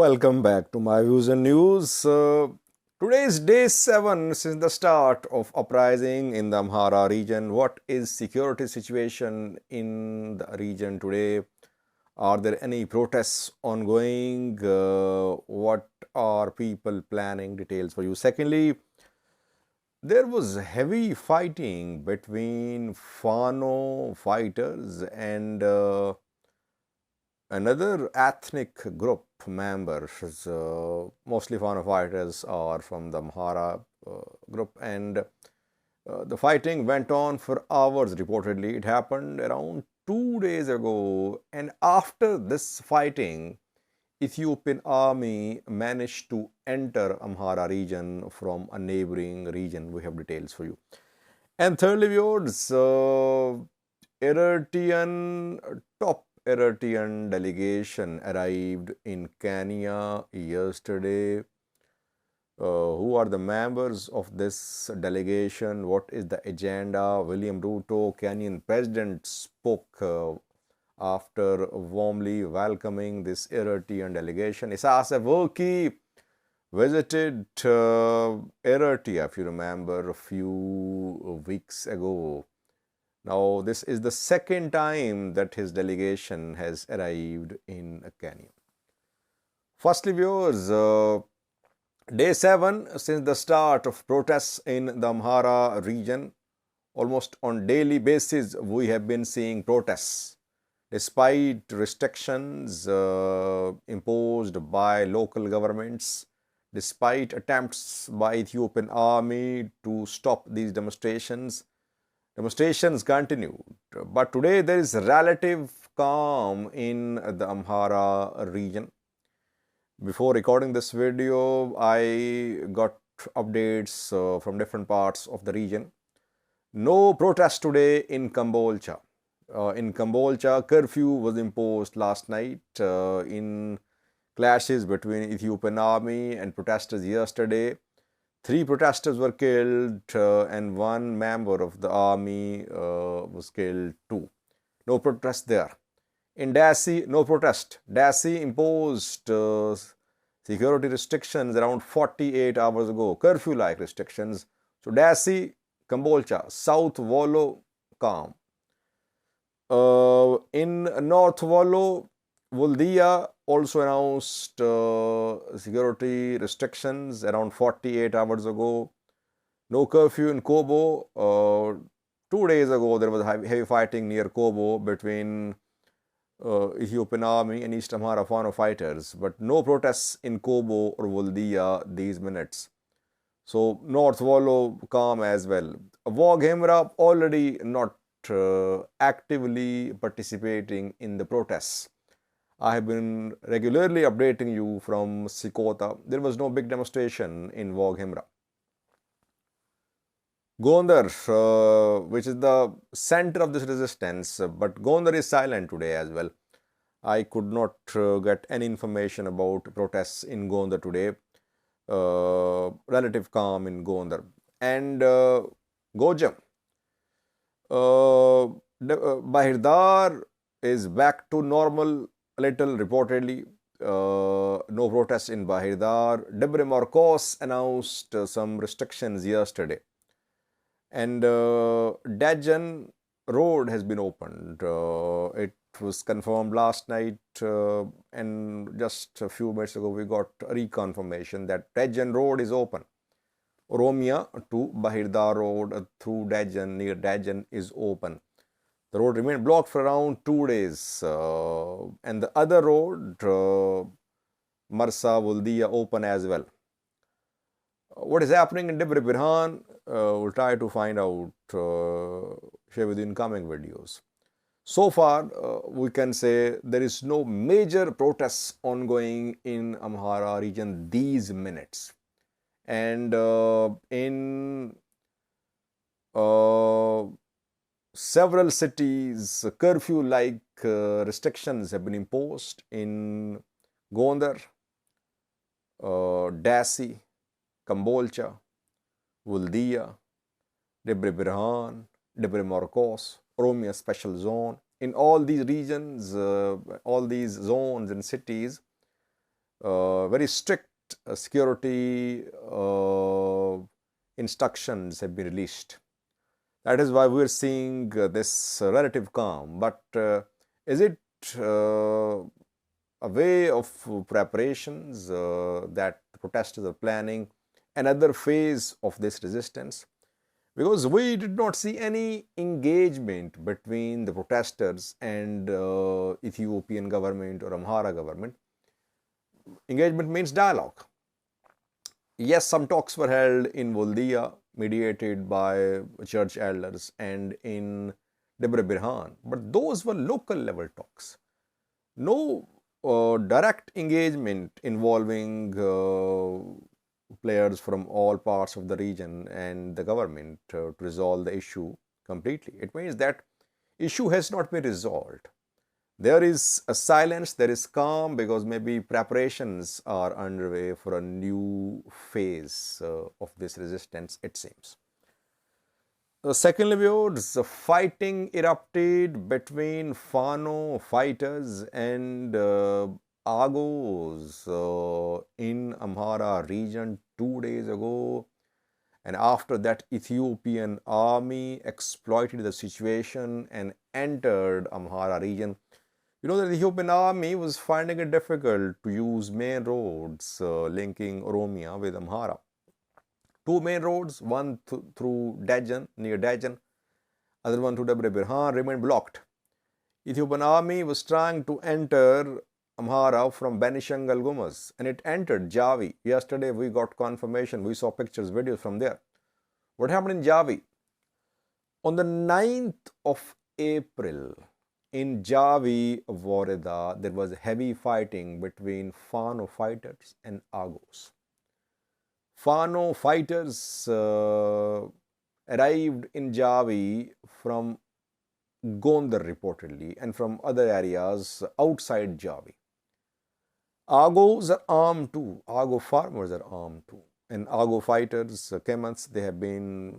Welcome back to my views and news. Today is day 7 since the start of uprising in the Amhara region. What is security situation in the region today? Are there any protests ongoing? What are people planning? Details for you. Secondly, there was heavy fighting between Fano fighters and another ethnic group members, mostly Fano fighters, are from the Amhara group, and the fighting went on for hours. Reportedly, it happened around 2 days ago, and after this fighting, Ethiopian army managed to enter Amhara region from a neighboring region. We have details for you. And thirdly, viewers, top Eritrean delegation arrived in Kenya yesterday. Who are the members of this delegation? What is the agenda? William Ruto, Kenyan president, spoke after warmly welcoming this Eritrean delegation. Isaias Afwerki visited Eritrea, if you remember, a few weeks ago. Now, this is the second time that his delegation has arrived in Kenya. Firstly, viewers, day 7 since the start of protests in the Amhara region, almost on daily basis, we have been seeing protests. Despite restrictions imposed by local governments, despite attempts by Ethiopian army to stop these demonstrations continued. But today there is relative calm in the Amhara region. Before recording this video, I got updates from different parts of the region. No protest today in Kambolcha. In Kambolcha, curfew was imposed last night in clashes between Ethiopian army and protesters yesterday. 3 protesters were killed and 1 member of the army was killed too. No protest there. In Dassi, no protest. Dassi imposed security restrictions around 48 hours ago, curfew-like restrictions. So Dassi, Kambolcha, South Wollo, calm. In North Wollo, Woldia also announced security restrictions around 48 hours ago. No curfew in Kobo. 2 days ago, there was heavy fighting near Kobo between Ethiopian army and East Amhara Fano fighters, but no protests in Kobo or Woldia these minutes. So North Wollo calm as well. Amhara already not actively participating in the protests. I have been regularly updating you from Sikota. There was no big demonstration in Amhara. Gondar, which is the center of this resistance, but Gondar is silent today as well. I could not get any information about protests in Gondar today. Relative calm in Gondar. And Gojam. Bahirdar is back to normal little reportedly. No protests in Bahirdar. Debre Marcos announced some restrictions yesterday. And Dajan road has been opened. It was confirmed last night and just a few minutes ago we got a reconfirmation that Dajan road is open. Oromia to Bahirdar road through Dajan, near Dajan, is open. The road remained blocked for around 2 days. And the other road, Marsa, Woldia, open as well. What is happening in Debre Birhan? We'll try to find out, share with you in coming videos. So far, we can say there is no major protests ongoing in Amhara region these minutes. And in several cities, curfew-like restrictions have been imposed in Gondar, Dassi, Kambolcha, Woldia, Debre Birhan, Debre Marcos, Oromia Special Zone. In all these regions, all these zones and cities, very strict security instructions have been released. That is why we are seeing this relative calm. But is it a way of preparations that protesters are planning another phase of this resistance? Because we did not see any engagement between the protesters and Ethiopian government or Amhara government. Engagement means dialogue. Yes, some talks were held in Voldia, mediated by church elders, and in Debre Birhan, but those were local level talks. No direct engagement involving players from all parts of the region and the government to resolve the issue completely. It means that issue has not been resolved. There is a silence, there is calm, because maybe preparations are underway for a new phase of this resistance, it seems. Secondly, viewers, fighting erupted between Fano fighters and Agews in Amhara region 2 days ago. And after that, Ethiopian army exploited the situation and entered Amhara region. You know that the Ethiopian army was finding it difficult to use main roads linking Oromia with Amhara. Two main roads, one through Dajan, near Dajan, other one through Debre Birhan, remained blocked. Ethiopian army was trying to enter Amhara from Benishangal Gumas, and it entered Javi. Yesterday we got confirmation, we saw pictures, videos from there. What happened in Javi? On the 9th of April, in Javi, Wareda, there was heavy fighting between Fano fighters and Agews. Fano fighters arrived in Javi from Gondar reportedly and from other areas outside Javi. Agews are armed too. Agew farmers are armed too. And Agew fighters, Kemans, they have been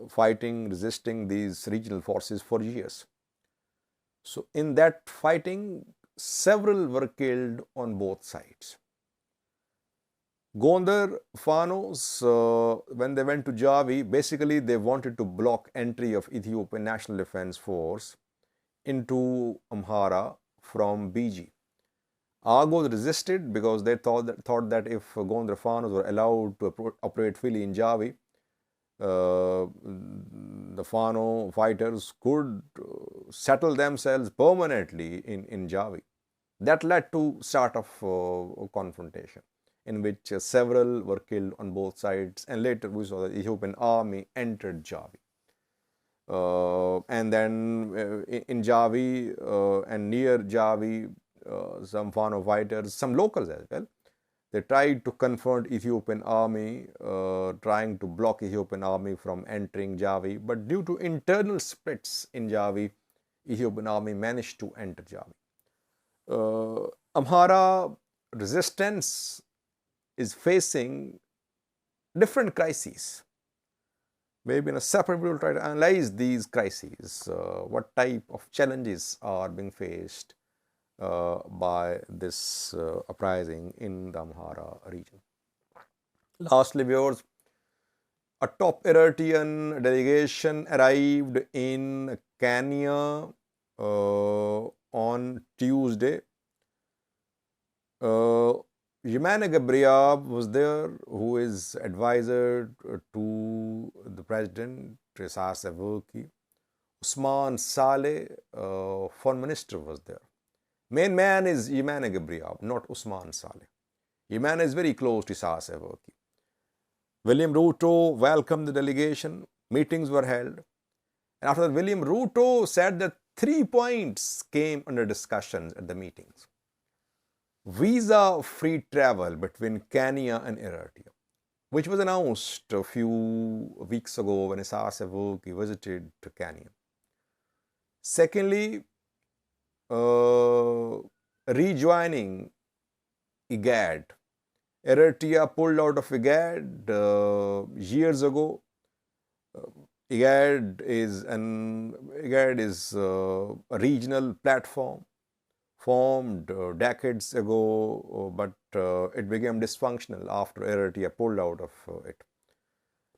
fighting, resisting these regional forces for years. So in that fighting, several were killed on both sides. Gondar Fanos, when they went to Javi, basically they wanted to block entry of Ethiopian National Defense Force into Amhara from BG. Agews resisted because they thought that if Gondar Fanos were allowed to operate freely in Javi, the Fano fighters could settle themselves permanently in Javi. That led to start of confrontation, in which several were killed on both sides, and later we saw the Ethiopian army entered Javi. And then in Javi and near Javi, some Fano fighters, some locals as well, they tried to confront Ethiopian army, trying to block Ethiopian army from entering Javi, but due to internal splits in Javi, Ethiopian army managed to enter Javi. Amhara resistance is facing different crises. Maybe in a separate video, we'll try to analyze these crises, what type of challenges are being faced by this uprising in the Amhara region. Lastly, viewers, a top Eritrean delegation arrived in Kenya on Tuesday. Yemane Gabriab was there, who is advisor to the president, Isaias Afwerki. Usman Saleh, foreign minister, was there. Main man is Yemane Gabriab, not Usman Saleh. Yemane is very close to Isaias Afwerki. William Ruto welcomed the delegation. Meetings were held. And after that, William Ruto said that 3 points came under discussions at the meetings. Visa-free travel between Kenya and Eritrea, which was announced a few weeks ago when Isaias Afwerki visited to Kenya. Secondly, rejoining IGAD. Eritrea pulled out of IGAD years ago. IGAD is a regional platform formed decades ago, but it became dysfunctional after Eritrea pulled out of it.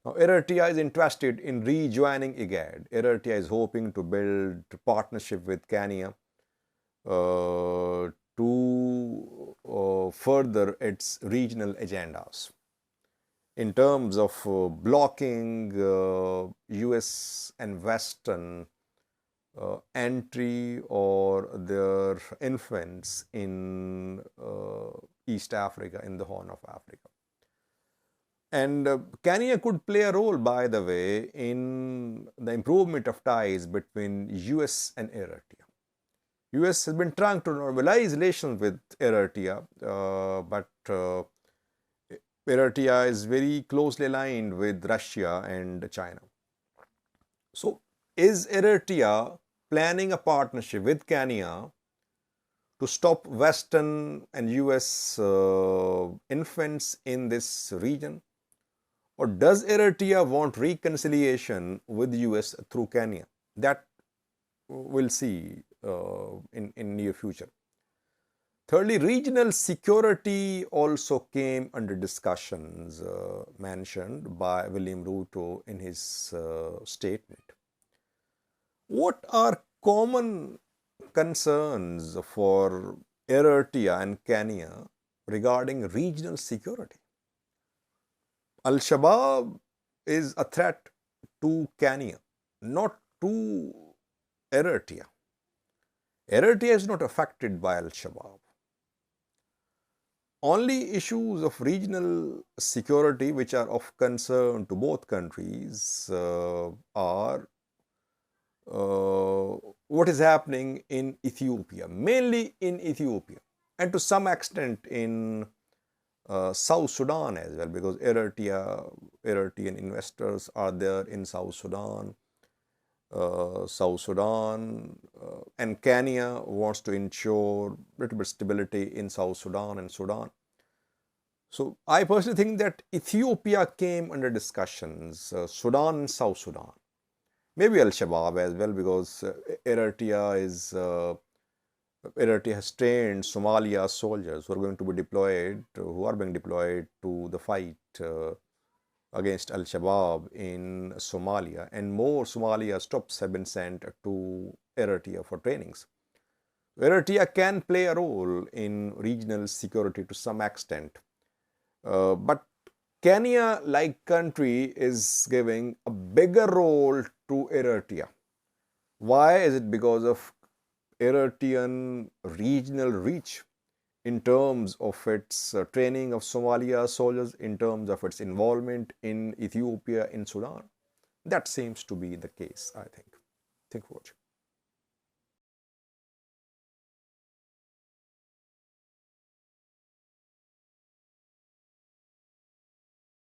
Now, Eritrea is interested in rejoining IGAD. Eritrea is hoping to build partnership with Kenya to further its regional agendas in terms of blocking US and Western entry or their influence in East Africa, in the Horn of Africa. And Kenya could play a role, by the way, in the improvement of ties between US and Eritrea. US has been trying to normalize relations with Eritrea, but Eritrea is very closely aligned with Russia and China. So, is Eritrea planning a partnership with Kenya to stop Western and US influence in this region? Or does Eritrea want reconciliation with US through Kenya? That we'll see in near future. Thirdly, regional security also came under discussions mentioned by William Ruto in his statement. What are common concerns for Eritrea and Kenya regarding regional security? Al-Shabaab is a threat to Kenya, not to Eritrea. Eritrea is not affected by Al-Shabaab. Only issues of regional security which are of concern to both countries are what is happening in Ethiopia, mainly in Ethiopia, and to some extent in South Sudan as well, because Eritrean investors are there in South Sudan. And Kenya wants to ensure a little bit stability in South Sudan and Sudan. So I personally think that Ethiopia came under discussions, Sudan and South Sudan. Maybe Al-Shabaab as well, because Eritrea has trained Somalia soldiers who are going to be deployed, who are being deployed to the fight against Al-Shabaab in Somalia, and more Somalia troops have been sent to Eritrea for trainings. Eritrea can play a role in regional security to some extent, but Kenya, like country, is giving a bigger role to Eritrea. Why is it? Because of Eritrean regional reach in terms of its training of Somalia soldiers, in terms of its involvement in Ethiopia, in Sudan. That seems to be the case, I think. Thank you for watching.